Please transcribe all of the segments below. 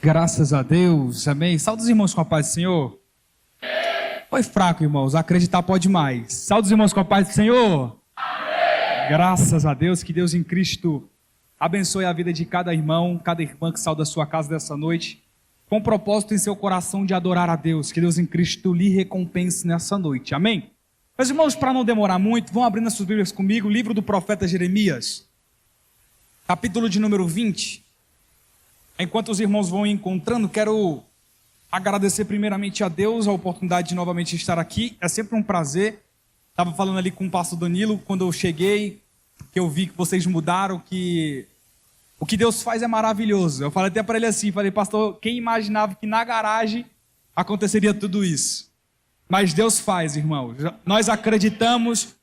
Graças a Deus, amém. Saúde os irmãos com a paz do Senhor. Foi fraco, irmãos, acreditar pode mais. Saúde os irmãos com a paz do Senhor. Amém. Graças a Deus, que Deus em Cristo abençoe a vida de cada irmão, cada irmã que saiu da sua casa dessa noite, com propósito em seu coração de adorar a Deus. Que Deus em Cristo lhe recompense nessa noite, amém. Meus irmãos, para não demorar muito, vão abrindo as suas Bíblias comigo, o livro do profeta Jeremias, capítulo de número 20. Enquanto os irmãos vão encontrando, quero agradecer primeiramente a Deus a oportunidade de novamente estar aqui. É sempre um prazer. Estava falando ali com o pastor Danilo quando eu cheguei, que eu vi que vocês mudaram, que o que Deus faz é maravilhoso. Eu falei até para ele assim, falei, pastor, quem imaginava que na garagem aconteceria tudo isso? Mas Deus faz, irmãos. Nós acreditamos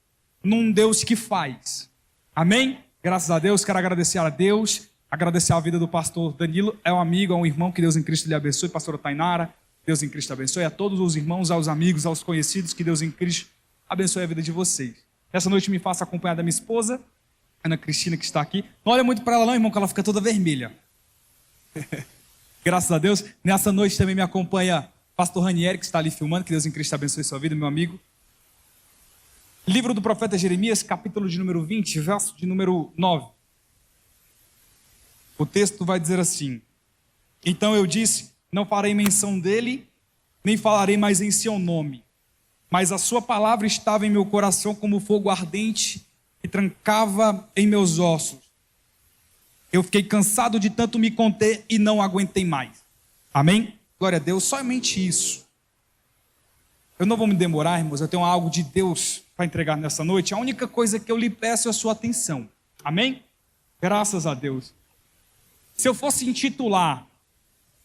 num Deus que faz. Amém? Graças a Deus, quero agradecer a Deus. Agradecer a vida do pastor Danilo, é um amigo, é um irmão, que Deus em Cristo lhe abençoe. Pastora Tainara, Deus em Cristo abençoe. A todos os irmãos, aos amigos, aos conhecidos, que Deus em Cristo abençoe a vida de vocês. Essa noite me faço acompanhar da minha esposa, Ana Cristina, que está aqui. Não olha muito para ela não, irmão, que ela fica toda vermelha. Graças a Deus. Nessa noite também me acompanha pastor Ranieri, que está ali filmando, que Deus em Cristo abençoe sua vida, meu amigo. Livro do profeta Jeremias, capítulo de número 20, verso de número 9. O texto vai dizer assim: então eu disse, não farei menção dele, nem falarei mais em seu nome, mas a sua palavra estava em meu coração como fogo ardente e trancava em meus ossos. Eu fiquei cansado de tanto me conter e não aguentei mais. Amém? Glória a Deus, somente isso. Eu não vou me demorar, irmãos, eu tenho algo de Deus para entregar nessa noite. A única coisa que eu lhe peço é a sua atenção. Amém? Graças a Deus. Se eu fosse intitular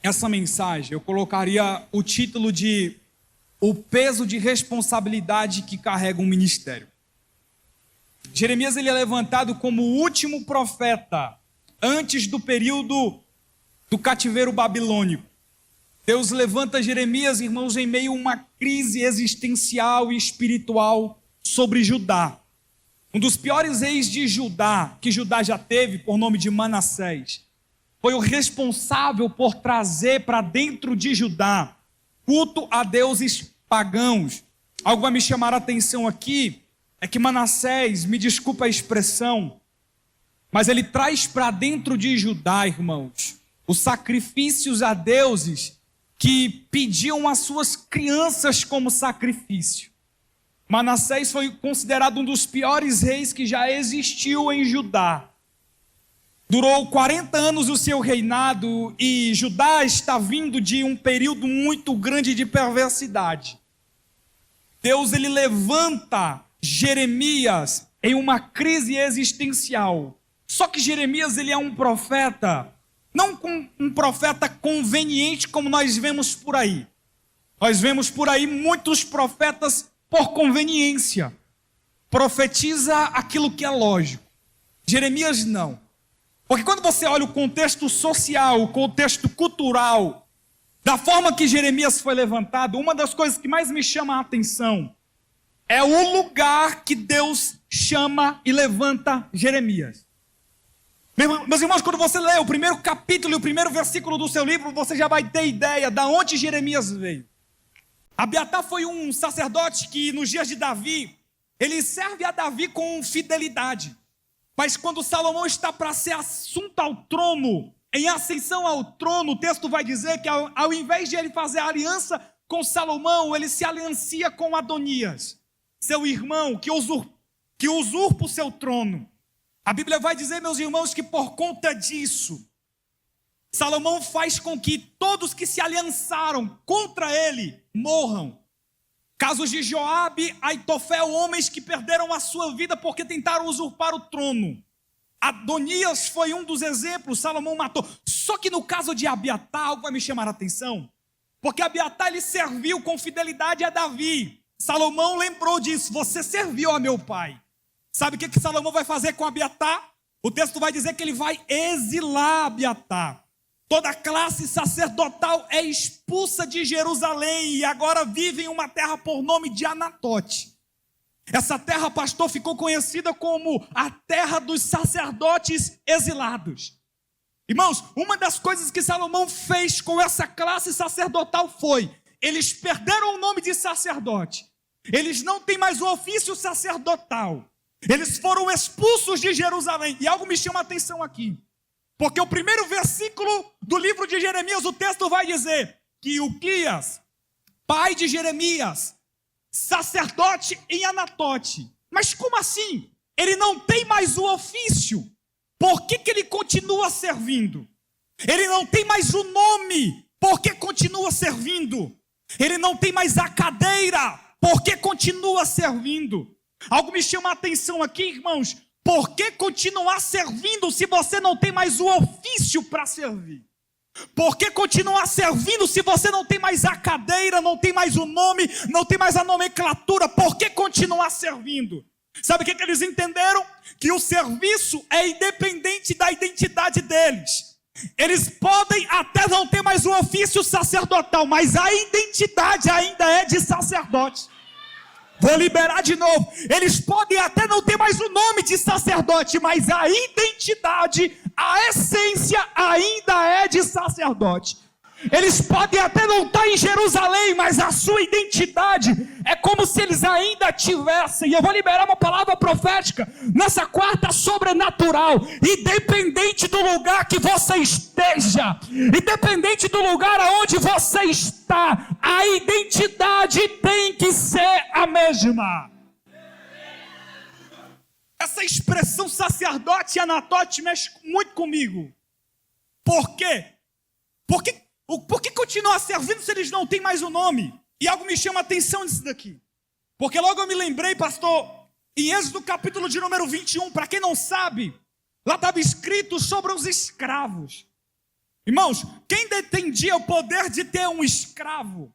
essa mensagem, eu colocaria o título de O peso de responsabilidade que carrega um ministério. Jeremias ele é levantado como o último profeta antes do período do cativeiro babilônico. Deus levanta Jeremias, irmãos, em meio a uma crise existencial e espiritual sobre Judá. Um dos piores reis de Judá, que Judá já teve, por nome de Manassés, foi o responsável por trazer para dentro de Judá culto a deuses pagãos. Algo vai me chamar a atenção aqui, é que Manassés, me desculpa a expressão, mas ele traz para dentro de Judá, irmãos, os sacrifícios a deuses que pediam as suas crianças como sacrifício. Manassés foi considerado um dos piores reis que já existiu em Judá. Durou 40 anos o seu reinado e Judá está vindo de um período muito grande de perversidade. Deus ele levanta Jeremias em uma crise existencial. Só que Jeremias ele é um profeta, não um profeta conveniente como nós vemos por aí. Nós vemos por aí muitos profetas por conveniência. Profetiza aquilo que é lógico. Jeremias não. Porque quando você olha o contexto social, o contexto cultural, da forma que Jeremias foi levantado, uma das coisas que mais me chama a atenção é o lugar que Deus chama e levanta Jeremias. Meus irmãos, quando você lê o primeiro capítulo e o primeiro versículo do seu livro, você já vai ter ideia de onde Jeremias veio. Abiatar foi um sacerdote que nos dias de Davi, ele serve a Davi com fidelidade. Mas quando Salomão está para ser assunto ao trono, em ascensão ao trono, o texto vai dizer que ao invés de ele fazer aliança com Salomão, ele se aliancia com Adonias, seu irmão, que usurpa o seu trono. A Bíblia vai dizer, meus irmãos, que por conta disso, Salomão faz com que todos que se aliançaram contra ele morram. Casos de Joabe, Aitofel, homens que perderam a sua vida porque tentaram usurpar o trono. Adonias foi um dos exemplos, Salomão matou. Só que no caso de Abiatar, algo vai me chamar a atenção. Porque Abiatar ele serviu com fidelidade a Davi. Salomão lembrou disso, você serviu a meu pai. Sabe o que Salomão vai fazer com Abiatar? O texto vai dizer que ele vai exilar Abiatar. Toda a classe sacerdotal é expulsa de Jerusalém e agora vive em uma terra por nome de Anatote. Essa terra, pastor, ficou conhecida como a terra dos sacerdotes exilados. Irmãos, uma das coisas que Salomão fez com essa classe sacerdotal foi: eles perderam o nome de sacerdote, eles não têm mais o ofício sacerdotal, eles foram expulsos de Jerusalém. E algo me chama a atenção aqui, porque o primeiro versículo do livro de Jeremias, o texto vai dizer que Ilquias, pai de Jeremias, sacerdote em Anatote. Mas como assim? Ele não tem mais o ofício. Por que ele continua servindo? Ele não tem mais o nome. Por que continua servindo? Ele não tem mais a cadeira. Por que continua servindo? Algo me chama a atenção aqui, irmãos. Por que continuar servindo se você não tem mais o ofício para servir? Por que continuar servindo se você não tem mais a cadeira, não tem mais o nome, não tem mais a nomenclatura? Por que continuar servindo? Sabe o que eles entenderam? Que o serviço é independente da identidade deles. Eles podem até não ter mais o ofício sacerdotal, mas a identidade ainda é de sacerdote. Vou liberar de novo. Eles podem até não ter mais o nome de sacerdote, mas a identidade, a essência ainda é de sacerdote. Eles podem até não estar em Jerusalém, mas a sua identidade é como se eles ainda tivessem. E eu vou liberar uma palavra profética nessa quarta sobrenatural. Independente do lugar que você esteja, independente do lugar aonde você está, a identidade tem que ser a mesma. Essa expressão sacerdote e anatote mexe muito comigo. Por quê? Por que continuar servindo se eles não têm mais o nome? E algo me chama a atenção nisso daqui. Porque logo eu me lembrei, pastor, em Êxodo capítulo de número 21, para quem não sabe, lá estava escrito sobre os escravos. Irmãos, quem detendia o poder de ter um escravo,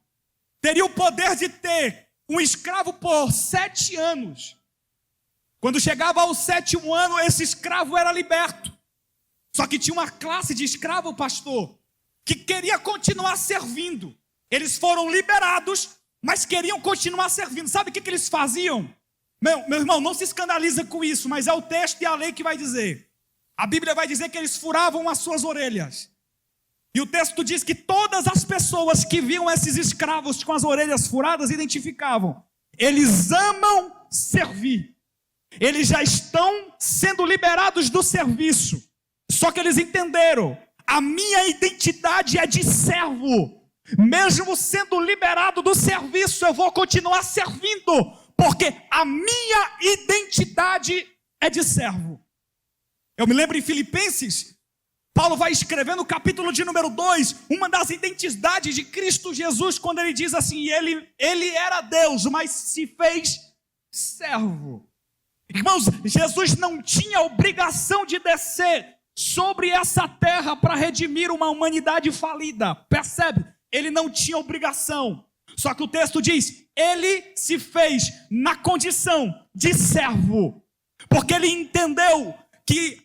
teria o poder de ter um escravo por 7 anos. Quando chegava ao 7º ano, esse escravo era liberto. Só que tinha uma classe de escravo, pastor, que queria continuar servindo. Eles foram liberados, mas queriam continuar servindo. Sabe o que eles faziam? Meu irmão, não se escandaliza com isso, mas é o texto e a lei que vai dizer. A Bíblia vai dizer que eles furavam as suas orelhas. E o texto diz que todas as pessoas que viam esses escravos com as orelhas furadas identificavam: eles amam servir. Eles já estão sendo liberados do serviço. Só que eles entenderam: a minha identidade é de servo. Mesmo sendo liberado do serviço, eu vou continuar servindo, porque a minha identidade é de servo. Eu me lembro em Filipenses, Paulo vai escrever no capítulo de número 2, uma das identidades de Cristo Jesus, quando ele diz assim: ele era Deus, mas se fez servo. Irmãos, Jesus não tinha obrigação de descer sobre essa terra para redimir uma humanidade falida. Percebe? Ele não tinha obrigação. Só que o texto diz: ele se fez na condição de servo, porque ele entendeu que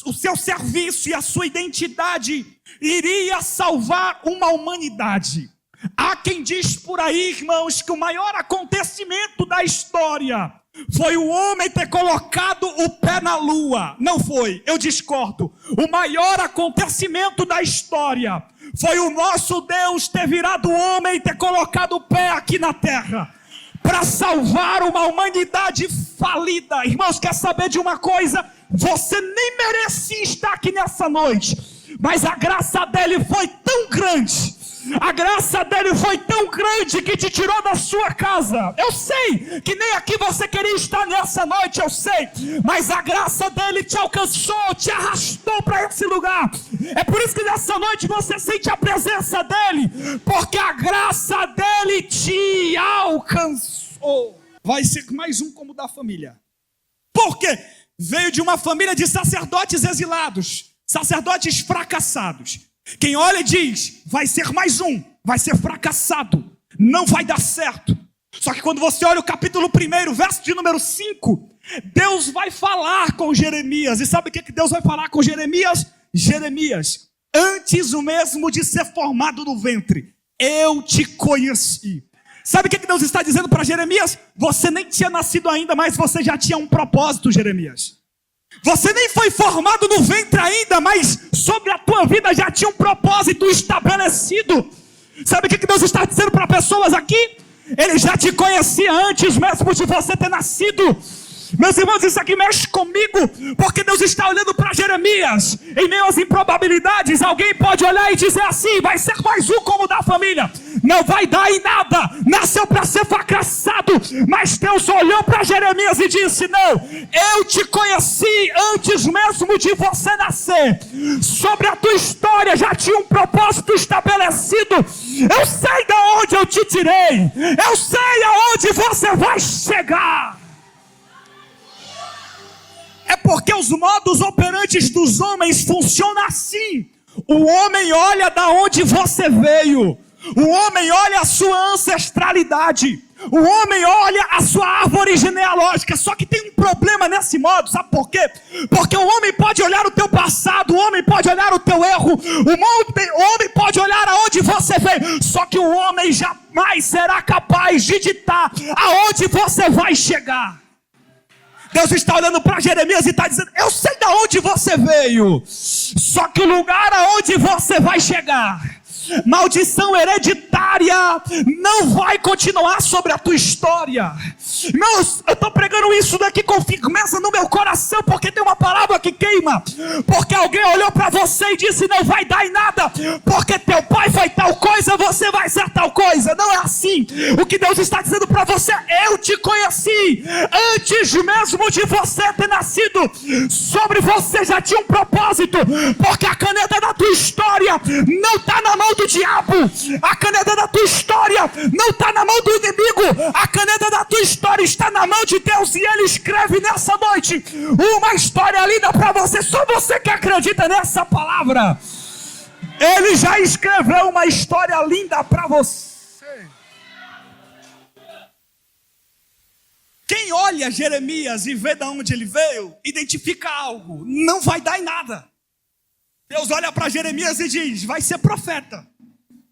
o seu serviço e a sua identidade iria salvar uma humanidade. Há quem diz por aí, irmãos, que o maior acontecimento da história foi o homem ter colocado o pé na lua. Não foi, eu discordo. O maior acontecimento da história foi o nosso Deus ter virado homem e ter colocado o pé aqui na terra, para salvar uma humanidade falida. Irmãos, quer saber de uma coisa? Você nem merecia estar aqui nessa noite, mas a graça dele foi tão grande. A graça dele foi tão grande que te tirou da sua casa. Eu sei que nem aqui você queria estar nessa noite, eu sei. Mas a graça dele te alcançou, te arrastou para esse lugar. É por isso que nessa noite você sente a presença dele, porque a graça dele te alcançou. Vai ser mais um como da família. Por quê? Veio de uma família de sacerdotes exilados, sacerdotes fracassados. Quem olha e diz: vai ser mais um, vai ser fracassado, não vai dar certo. Só que quando você olha o capítulo 1, verso de número 5, Deus vai falar com Jeremias. E sabe o que Deus vai falar com Jeremias? Jeremias, antes o mesmo de ser formado no ventre, eu te conheci. Sabe o que Deus está dizendo para Jeremias? Você nem tinha nascido ainda, mas você já tinha um propósito, Jeremias. Você nem foi formado no ventre ainda, mas sob sobre a tua vida já tinha um propósito estabelecido. Sabe o que Deus está dizendo para pessoas aqui? Ele já te conhecia antes mesmo de você ter nascido. Meus irmãos, isso aqui mexe comigo, porque Deus está olhando para Jeremias. Em meio às improbabilidades, alguém pode olhar e dizer assim: vai ser mais um como da família. Não vai dar em nada, nasceu para ser fracassado. Mas Deus olhou para Jeremias e disse: não, eu te conheci antes mesmo de você nascer. Sobre a tua história já tinha um propósito estabelecido. Eu sei de onde eu te tirei, eu sei aonde você vai chegar. É porque os modos operantes dos homens funcionam assim. O homem olha da onde você veio. O homem olha a sua ancestralidade. O homem olha a sua árvore genealógica. Só que tem um problema nesse modo, sabe por quê? Porque o homem pode olhar o teu passado, o homem pode olhar o teu erro, o homem pode olhar aonde você veio. Só que o homem jamais será capaz de ditar aonde você vai chegar. Deus está olhando para Jeremias e está dizendo: eu sei de onde você veio, só que o lugar aonde você vai chegar, maldição hereditária não vai continuar sobre a tua história. Irmãos, eu estou pregando isso daqui com firmeza no meu coração, porque tem uma palavra que queima. Porque alguém olhou para você e disse: não vai dar em nada, porque teu pai foi tal coisa, você vai ser tal coisa. Não é assim. O que Deus está dizendo para você: eu te conheci antes mesmo de você ter nascido. Sobre você já tinha um propósito, porque a caneta da tua história não está na mão do diabo. A caneta da tua história não está na mão do inimigo. A caneta da tua história está na mão de Deus, e Ele escreve nessa noite uma história linda para você. Só você que acredita nessa palavra. Ele já escreveu uma história linda para você. Quem olha Jeremias e vê de onde ele veio, identifica algo, não vai dar em nada. Deus olha para Jeremias e diz: vai ser profeta.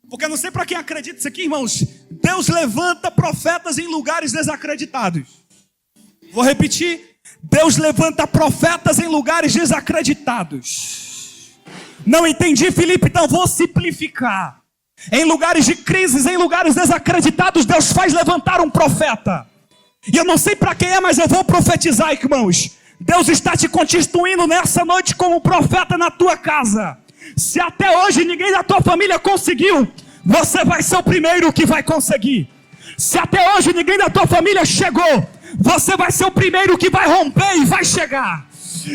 Porque eu não sei para quem acredita isso aqui, irmãos. Deus levanta profetas em lugares desacreditados. Vou repetir: Deus levanta profetas em lugares desacreditados. Não entendi, Felipe? Então vou simplificar. Em lugares de crises, em lugares desacreditados, Deus faz levantar um profeta. E eu não sei para quem é, mas eu vou profetizar, irmãos. Deus está te constituindo nessa noite como profeta na tua casa. Se até hoje ninguém da tua família conseguiu, você vai ser o primeiro que vai conseguir. Se até hoje ninguém da tua família chegou, você vai ser o primeiro que vai romper e vai chegar.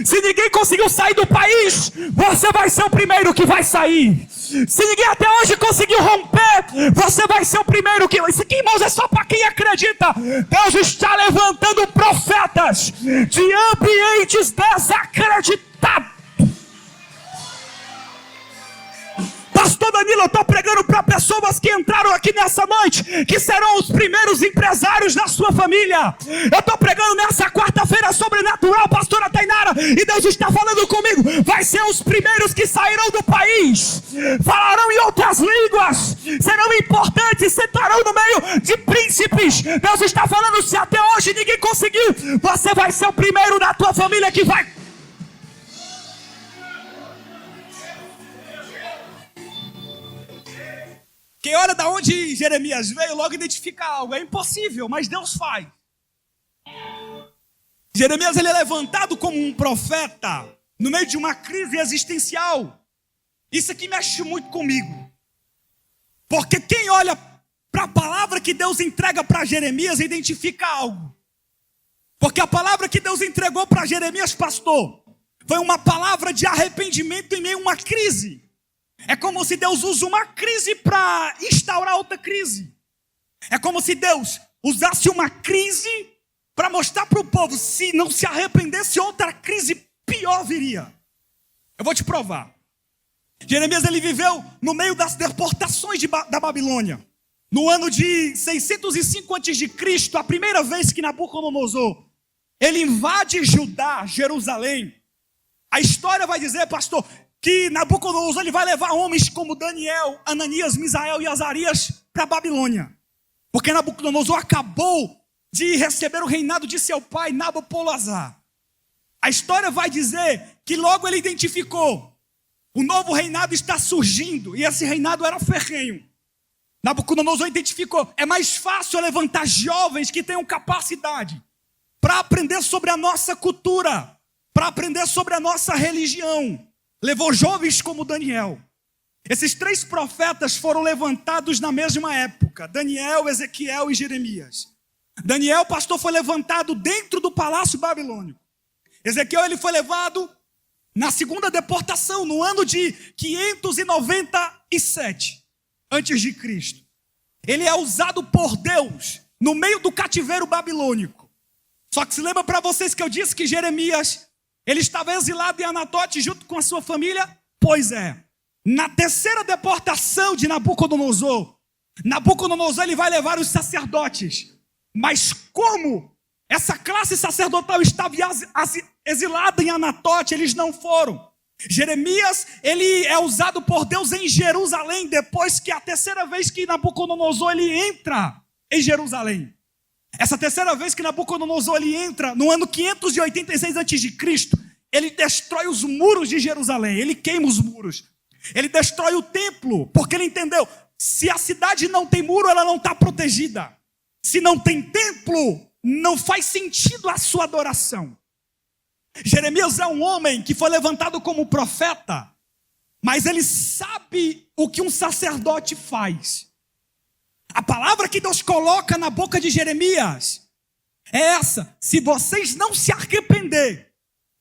Se ninguém conseguiu sair do país, você vai ser o primeiro que vai sair. Se ninguém até hoje conseguiu romper, você vai ser o primeiro que... Isso aqui, irmãos, é só para quem acredita. Deus está levantando profetas de ambientes desacreditados. Pastor Danilo, eu estou pregando para pessoas que entraram aqui nessa noite, que serão os primeiros empresários da sua família. Eu estou pregando nessa quarta-feira sobrenatural, pastora Tainara, e Deus está falando comigo: vai ser os primeiros que sairão do país, falarão em outras línguas, serão importantes, sentarão no meio de príncipes. Deus está falando: se até hoje ninguém conseguiu, você vai ser o primeiro da tua família que vai. Quem olha da onde Jeremias veio logo identifica algo. É impossível, mas Deus faz. Jeremias, ele é levantado como um profeta no meio de uma crise existencial. Isso aqui mexe muito comigo. Porque quem olha para a palavra que Deus entrega para Jeremias identifica algo. Porque a palavra que Deus entregou para Jeremias, pastor, foi uma palavra de arrependimento em meio a uma crise. É como se Deus usa uma crise para instaurar outra crise. É como se Deus usasse uma crise para mostrar para o povo: se não se arrependesse, outra crise pior viria. Eu vou te provar. Jeremias, ele viveu no meio das deportações da Babilônia. No ano de 605 a.C., a primeira vez que Nabucodonosor ele invade Judá, Jerusalém. A história vai dizer, pastor, que Nabucodonosor ele vai levar homens como Daniel, Ananias, Misael e Azarias para a Babilônia. Porque Nabucodonosor acabou de receber o reinado de seu pai, Nabopolassar. A história vai dizer que logo ele identificou O novo reinado está surgindo, e esse reinado era ferrenho. Nabucodonosor identificou, é mais fácil eu levantar jovens que tenham capacidade para aprender sobre a nossa cultura, para aprender sobre a nossa religião. Levou jovens como Daniel. Esses 3 profetas foram levantados na mesma época, Daniel, Ezequiel e Jeremias. Daniel, pastor, foi levantado dentro do palácio babilônico. Ezequiel, ele foi levado na segunda deportação, no ano de 597 antes de Cristo. Ele é usado por Deus no meio do cativeiro babilônico. Só que se lembra para vocês que eu disse que Jeremias, ele estava exilado em Anatote junto com a sua família? Pois é. Na terceira deportação de Nabucodonosor, ele vai levar os sacerdotes. Mas como essa classe sacerdotal estava exilada em Anatote, eles não foram. Jeremias, ele é usado por Deus em Jerusalém, depois que a terceira vez que Nabucodonosor ele entra em Jerusalém. Essa terceira vez que Nabucodonosor ele entra, no ano 586 a.C., ele destrói os muros de Jerusalém, ele queima os muros. Ele destrói o templo, porque ele entendeu, se a cidade não tem muro, ela não está protegida. Se não tem templo, não faz sentido a sua adoração. Jeremias é um homem que foi levantado como profeta, mas ele sabe o que um sacerdote faz. A palavra que Deus coloca na boca de Jeremias é essa: se vocês não se arrepender,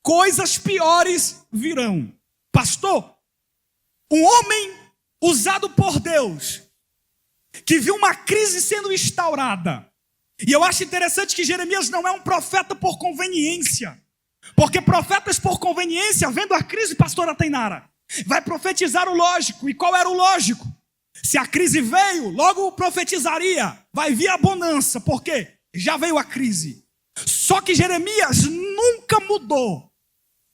coisas piores virão. Pastor, um homem usado por Deus, que viu uma crise sendo instaurada. E eu acho interessante que Jeremias não é um profeta por conveniência. Porque profetas por conveniência, vendo a crise, pastora Tainara, vai profetizar o lógico. E qual era o lógico? Se a crise veio, logo profetizaria. Vai vir a bonança, porque já veio a crise. Só que Jeremias nunca mudou.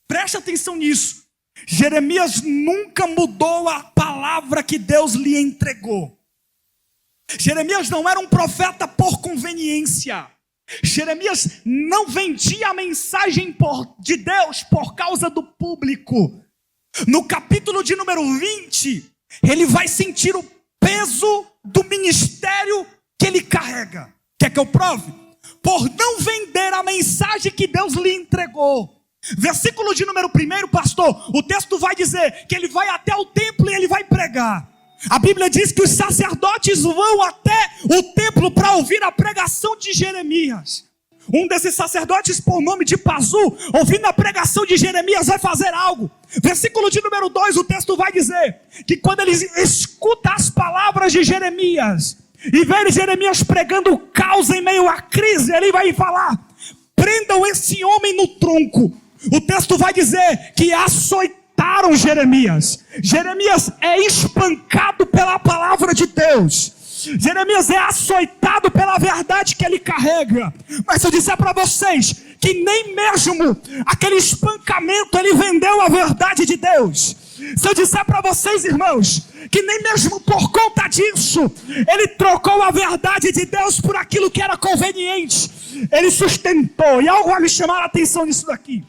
Preste atenção nisso. Jeremias nunca mudou a palavra que Deus lhe entregou. Jeremias não era um profeta por conveniência. Jeremias não vendia a mensagem de Deus por causa do público. No capítulo de número 20, ele vai sentir o peso do ministério que ele carrega. Quer que eu prove? Por não vender a mensagem que Deus lhe entregou. Versículo de número 1, pastor, o texto vai dizer que ele vai até o templo e ele vai pregar. A Bíblia diz que os sacerdotes vão até o templo para ouvir a pregação de Jeremias. Um desses sacerdotes, por nome de Pazu, ouvindo a pregação de Jeremias, vai fazer algo. Versículo de número 2, o texto vai dizer que quando ele escuta as palavras de Jeremias e vê Jeremias pregando o caos em meio à crise, ele vai falar: prendam esse homem no tronco. O texto vai dizer que açoitaram Jeremias. Jeremias é espancado pela palavra de Deus. Jeremias é açoitado pela verdade que ele carrega. Mas se eu disser para vocês que nem mesmo aquele espancamento ele vendeu a verdade de Deus. Se eu disser para vocês, irmãos, que nem mesmo por conta disso ele trocou a verdade de Deus por aquilo que era conveniente, ele sustentou. E algo vai me chamar a atenção nisso daqui.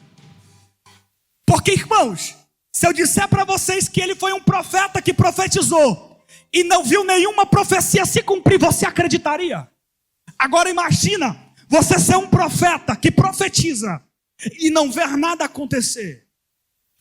Porque, irmãos, se eu disser para vocês que ele foi um profeta que profetizou e não viu nenhuma profecia se cumprir, você acreditaria? Agora imagina você ser um profeta que profetiza e não ver nada acontecer.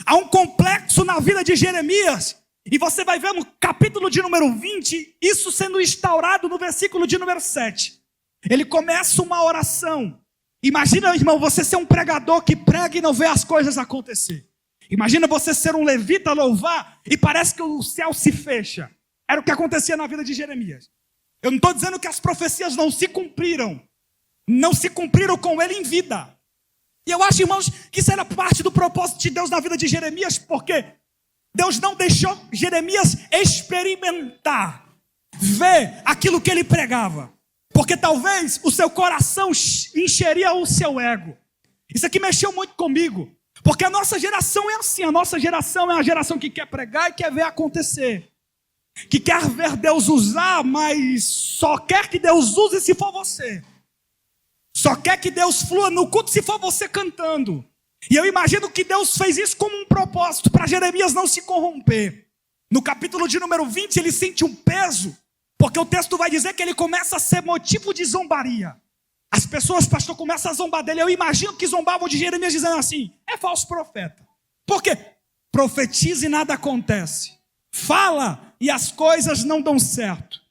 Há um complexo na vida de Jeremias, e você vai ver no capítulo de número 20, isso sendo instaurado no versículo de número 7. Ele começa uma oração. Imagina, irmão, você ser um pregador que prega e não vê as coisas acontecer. Imagina você ser um levita, louvar, e parece que o céu se fecha. Era o que acontecia na vida de Jeremias. Eu não estou dizendo que as profecias não se cumpriram. Não se cumpriram com ele em vida. E eu acho, irmãos, que isso era parte do propósito de Deus na vida de Jeremias, porque Deus não deixou Jeremias experimentar, ver aquilo que ele pregava. Porque talvez o seu coração encheria o seu ego. Isso aqui mexeu muito comigo. Porque a nossa geração é assim. A nossa geração é uma geração que quer pregar e quer ver acontecer. Que quer ver Deus usar, mas só quer que Deus use se for você. Só quer que Deus flua no culto se for você cantando. E eu imagino que Deus fez isso como um propósito, para Jeremias não se corromper. No capítulo de número 20, ele sente um peso, porque o texto vai dizer que ele começa a ser motivo de zombaria. As pessoas, pastor, começam a zombar dele. Eu imagino que zombavam de Jeremias dizendo assim: é falso profeta. Por quê? Profetiza e nada acontece. Fala e as coisas não dão certo.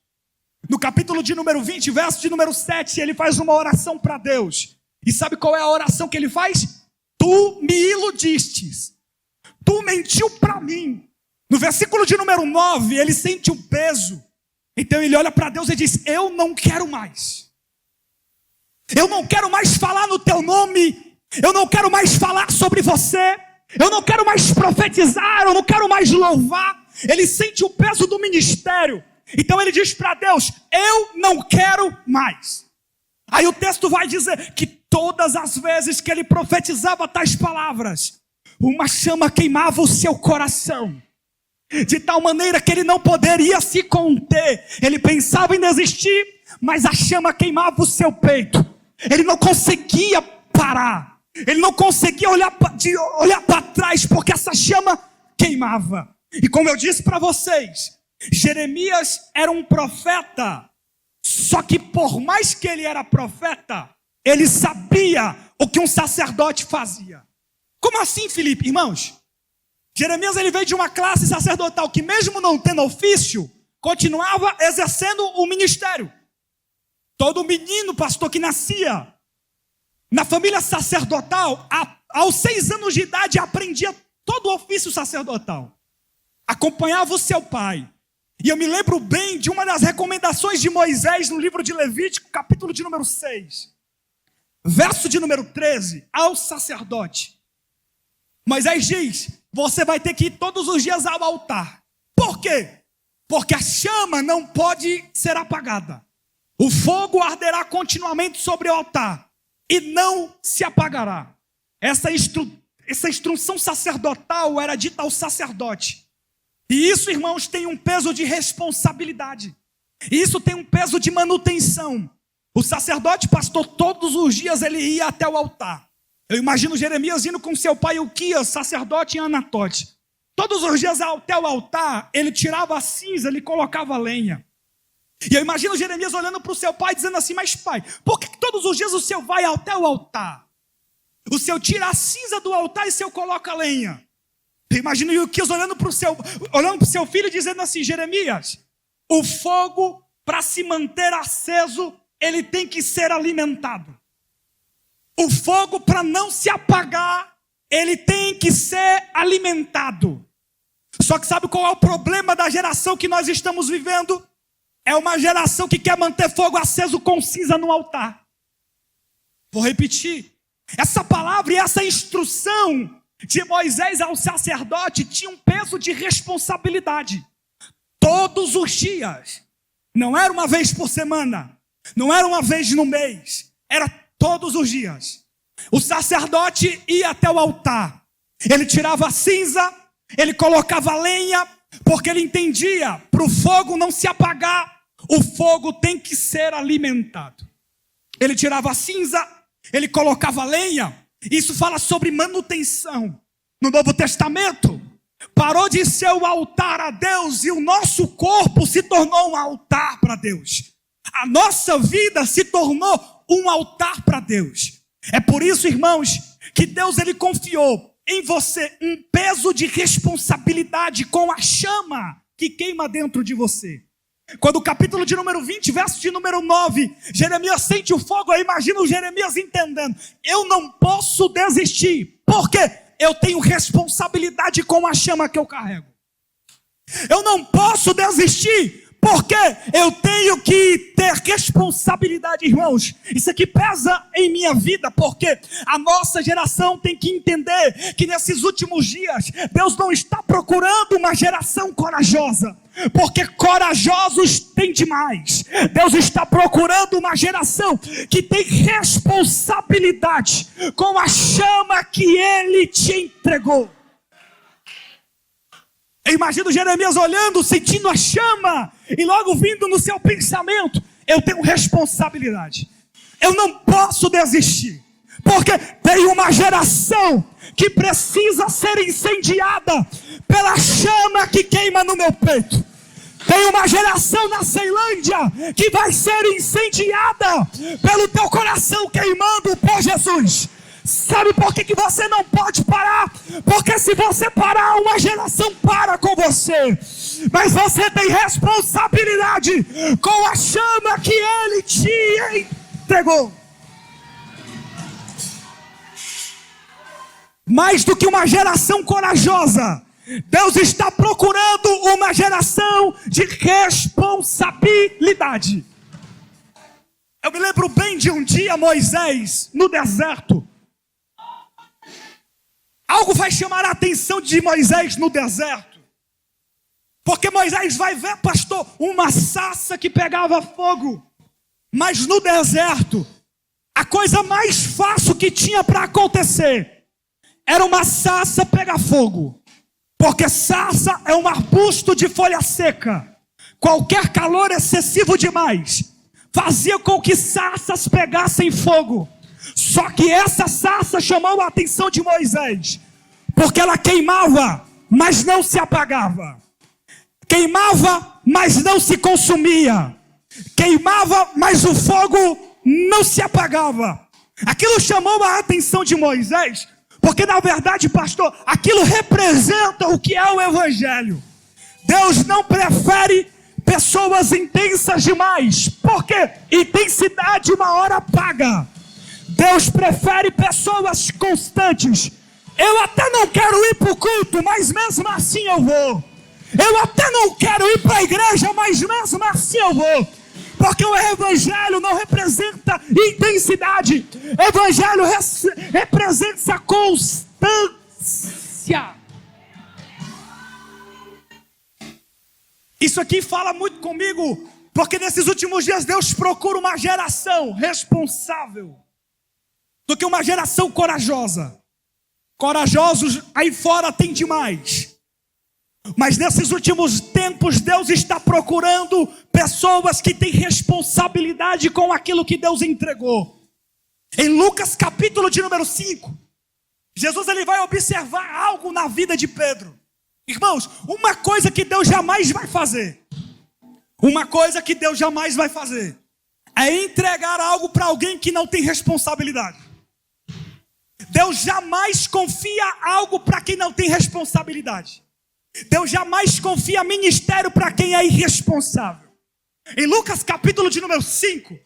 No capítulo de número 20, verso de número 7, ele faz uma oração para Deus. E sabe qual é a oração que ele faz? Tu me iludistes. Tu mentiu para mim. No versículo de número 9, ele sente um peso. Então ele olha para Deus e diz: eu não quero mais. Eu não quero mais falar no teu nome. Eu não quero mais falar sobre você. Eu não quero mais profetizar. Eu não quero mais louvar. Ele sente o peso do ministério. Então ele diz para Deus: eu não quero mais. Aí o texto vai dizer que todas as vezes que ele profetizava tais palavras, uma chama queimava o seu coração, de tal maneira que ele não poderia se conter. Ele pensava em desistir, mas a chama queimava o seu peito. Ele não conseguia parar. Ele não conseguia olhar para trás, porque essa chama queimava. E como eu disse para vocês, Jeremias era um profeta. Só que por mais que ele era profeta, ele sabia o que um sacerdote fazia. Como assim, Felipe? Irmãos, Jeremias ele veio de uma classe sacerdotal que mesmo não tendo ofício, continuava exercendo o ministério. Todo menino, pastor, que nascia na família sacerdotal, aos 6 anos de idade aprendia todo o ofício sacerdotal. Acompanhava o seu pai. E eu me lembro bem de uma das recomendações de Moisés no livro de Levítico, capítulo de número 6. Verso de número 13, ao sacerdote. Moisés diz: você vai ter que ir todos os dias ao altar. Por quê? Porque a chama não pode ser apagada. O fogo arderá continuamente sobre o altar e não se apagará. Essa instrução sacerdotal era dita ao sacerdote. E isso, irmãos, tem um peso de responsabilidade. E isso tem um peso de manutenção. O sacerdote, pastor, todos os dias ele ia até o altar. Eu imagino Jeremias indo com seu pai Uquias, sacerdote em Anatote. Todos os dias até o altar, ele tirava a cinza, ele colocava a lenha. E eu imagino Jeremias olhando para o seu pai dizendo assim: mas pai, por que todos os dias o senhor vai até o altar? O senhor tira a cinza do altar e o senhor coloca a lenha. Eu imagino Uquias olhando para o seu filho dizendo assim: Jeremias, o fogo para se manter aceso, ele tem que ser alimentado. O fogo para não se apagar, ele tem que ser alimentado. Só que sabe qual é o problema da geração que nós estamos vivendo? É uma geração que quer manter fogo aceso com cinza no altar. Vou repetir. Essa palavra e essa instrução de Moisés ao sacerdote tinha um peso de responsabilidade. Todos os dias. Não era uma vez por semana. Não era uma vez no mês. Era todos os dias. O sacerdote ia até o altar. Ele tirava a cinza, ele colocava a lenha, porque ele entendia, para o fogo não se apagar, o fogo tem que ser alimentado. Ele tirava a cinza, ele colocava a lenha. Isso fala sobre manutenção. No Novo Testamento, parou de ser o altar a Deus e o nosso corpo se tornou um altar para Deus. A nossa vida se tornou um altar para Deus. É por isso, irmãos, que Deus ele confiou em você um peso de responsabilidade com a chama que queima dentro de você. Quando o capítulo de número 20, verso de número 9, Jeremias sente o fogo, eu imagino Jeremias entendendo: eu não posso desistir, porque eu tenho responsabilidade com a chama que eu carrego. Eu não posso desistir, porque eu tenho que ter responsabilidade, irmãos. Isso aqui pesa em minha vida, porque a nossa geração tem que entender que nesses últimos dias, Deus não está procurando uma geração corajosa, porque corajosos tem demais. Deus está procurando uma geração que tem responsabilidade com a chama que Ele te entregou. Eu imagino Jeremias olhando, sentindo a chama, e logo vindo no seu pensamento: eu tenho responsabilidade. Eu não posso desistir, porque tem uma geração que precisa ser incendiada pela chama que queima no meu peito. Tem uma geração na Ceilândia que vai ser incendiada pelo teu coração queimando por Jesus. Sabe por que você não pode parar? Porque se você parar, uma geração para com você. Mas você tem responsabilidade com a chama que Ele te entregou. Mais do que uma geração corajosa, Deus está procurando uma geração de responsabilidade. Eu me lembro bem de um dia Moisés no deserto. Algo vai chamar a atenção de Moisés no deserto. Porque Moisés vai ver, pastor, uma sarça que pegava fogo. Mas no deserto, a coisa mais fácil que tinha para acontecer era uma sarça pegar fogo. Porque sarça é um arbusto de folha seca. Qualquer calor excessivo demais fazia com que sarças pegassem fogo. Só que essa sarça chamou a atenção de Moisés, porque ela queimava, mas não se apagava. Queimava, mas não se consumia. Queimava, mas o fogo não se apagava. Aquilo chamou a atenção de Moisés, porque na verdade, pastor, aquilo representa o que é o Evangelho. Deus não prefere pessoas intensas demais, porque intensidade uma hora apaga. Deus prefere pessoas constantes. Eu até não quero ir para o culto, mas mesmo assim eu vou. Eu até não quero ir para a igreja, mas mesmo assim eu vou. Porque o Evangelho não representa intensidade. O Evangelho representa constância. Isso aqui fala muito comigo, porque nesses últimos dias Deus procura uma geração responsável do que uma geração corajosa. Corajosos aí fora tem demais. Mas nesses últimos tempos Deus está procurando pessoas que têm responsabilidade com aquilo que Deus entregou. Em Lucas capítulo de número 5, Jesus ele vai observar algo na vida de Pedro. Irmãos, uma coisa que Deus jamais vai fazer, é entregar algo para alguém que não tem responsabilidade. Deus jamais confia algo para quem não tem responsabilidade. Deus jamais confia ministério para quem é irresponsável. Em Lucas capítulo de número 5,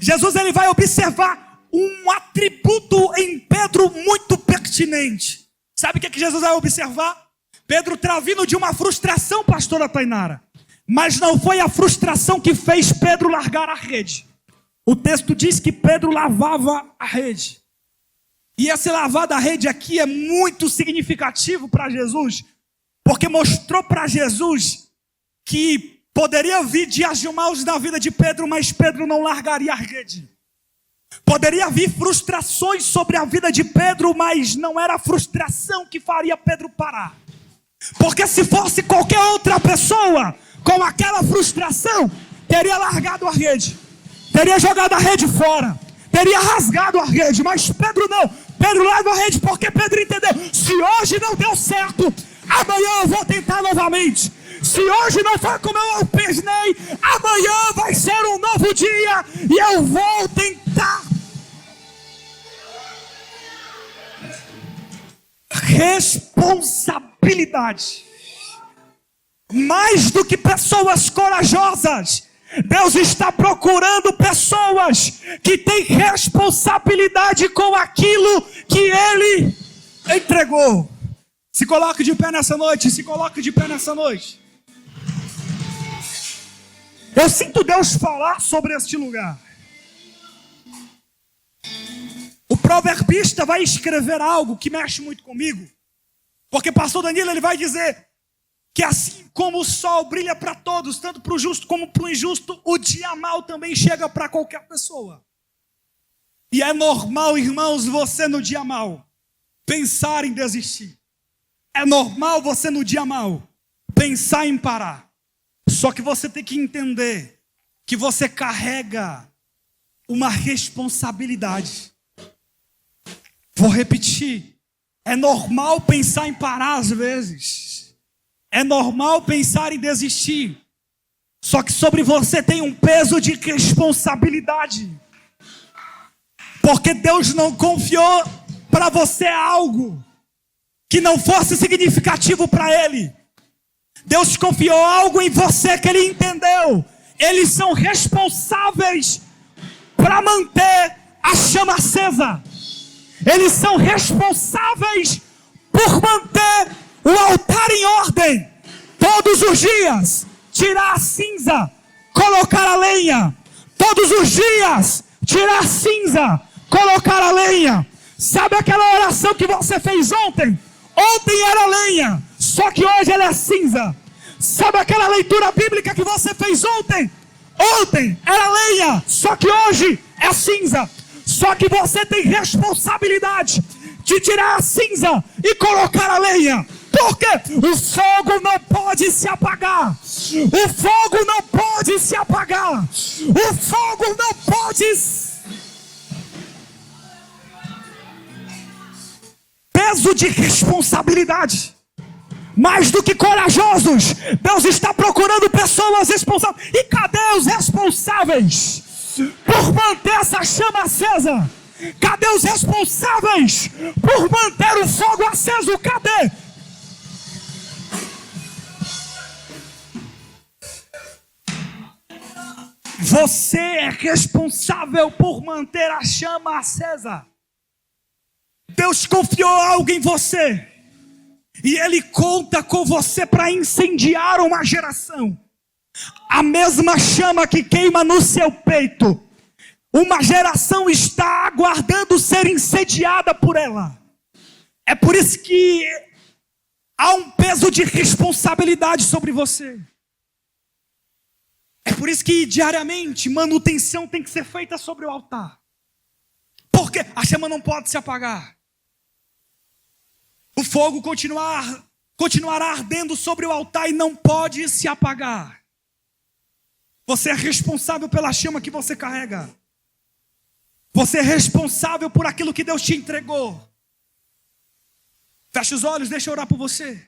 Jesus ele vai observar um atributo em Pedro muito pertinente. Sabe o que Jesus vai observar? Pedro está vindo de uma frustração, pastora Tainara. Mas não foi a frustração que fez Pedro largar a rede. O texto diz que Pedro lavava a rede. E esse lavar da rede aqui é muito significativo para Jesus, porque mostrou para Jesus que poderia vir dias de maus na vida de Pedro, mas Pedro não largaria a rede. Poderia vir frustrações sobre a vida de Pedro, mas não era a frustração que faria Pedro parar. Porque se fosse qualquer outra pessoa com aquela frustração, teria largado a rede, teria jogado a rede fora, teria rasgado a rede. Mas Pedro não. Pedro larga a rede porque Pedro entendeu: se hoje não deu certo, amanhã eu vou tentar novamente. Se hoje não foi como eu pensei, amanhã vai ser um novo dia e eu vou tentar. Responsabilidade. Mais do que pessoas corajosas, Deus está procurando pessoas que têm responsabilidade com aquilo que Ele entregou. Se coloque de pé nessa noite, Eu sinto Deus falar sobre este lugar. O proverbista vai escrever algo que mexe muito comigo. Porque pastor Danilo ele vai dizer que assim como o sol brilha para todos, tanto para o justo como para o injusto, o dia mau também chega para qualquer pessoa. E é normal, irmãos, você no dia mau pensar em desistir. É normal você no dia mau pensar em parar. Só que você tem que entender que você carrega uma responsabilidade. Vou repetir. É normal pensar em parar às vezes. É normal pensar em desistir. Só que sobre você tem um peso de responsabilidade. Porque Deus não confiou para você algo que não fosse significativo para Ele. Deus confiou algo em você que Ele entendeu. Eles são responsáveis para manter a chama acesa. Eles são responsáveis por manter o altar em ordem. Todos os dias, tirar a cinza, colocar a lenha. Todos os dias, tirar a cinza, colocar a lenha. Sabe aquela oração que você fez ontem? Ontem era lenha, só que hoje ela é cinza. Sabe aquela leitura bíblica que você fez ontem? Ontem era lenha, só que hoje é cinza. Só que você tem responsabilidade de tirar a cinza e colocar a lenha. Porque o fogo não pode se apagar. O fogo não pode se apagar. O fogo não pode. Peso de responsabilidade. Mais do que corajosos, Deus está procurando pessoas responsáveis. E cadê os responsáveis por manter essa chama acesa? Cadê os responsáveis por manter o fogo aceso? Cadê? Você é responsável por manter a chama acesa. Deus confiou algo em você. E Ele conta com você para incendiar uma geração. A mesma chama que queima no seu peito. Uma geração está aguardando ser incendiada por ela. É por isso que há um peso de responsabilidade sobre você. É por isso que diariamente manutenção tem que ser feita sobre o altar. Porque a chama não pode se apagar. O fogo continuará ardendo sobre o altar e não pode se apagar. Você é responsável pela chama que você carrega. Você é responsável por aquilo que Deus te entregou. Feche os olhos, deixa eu orar por você.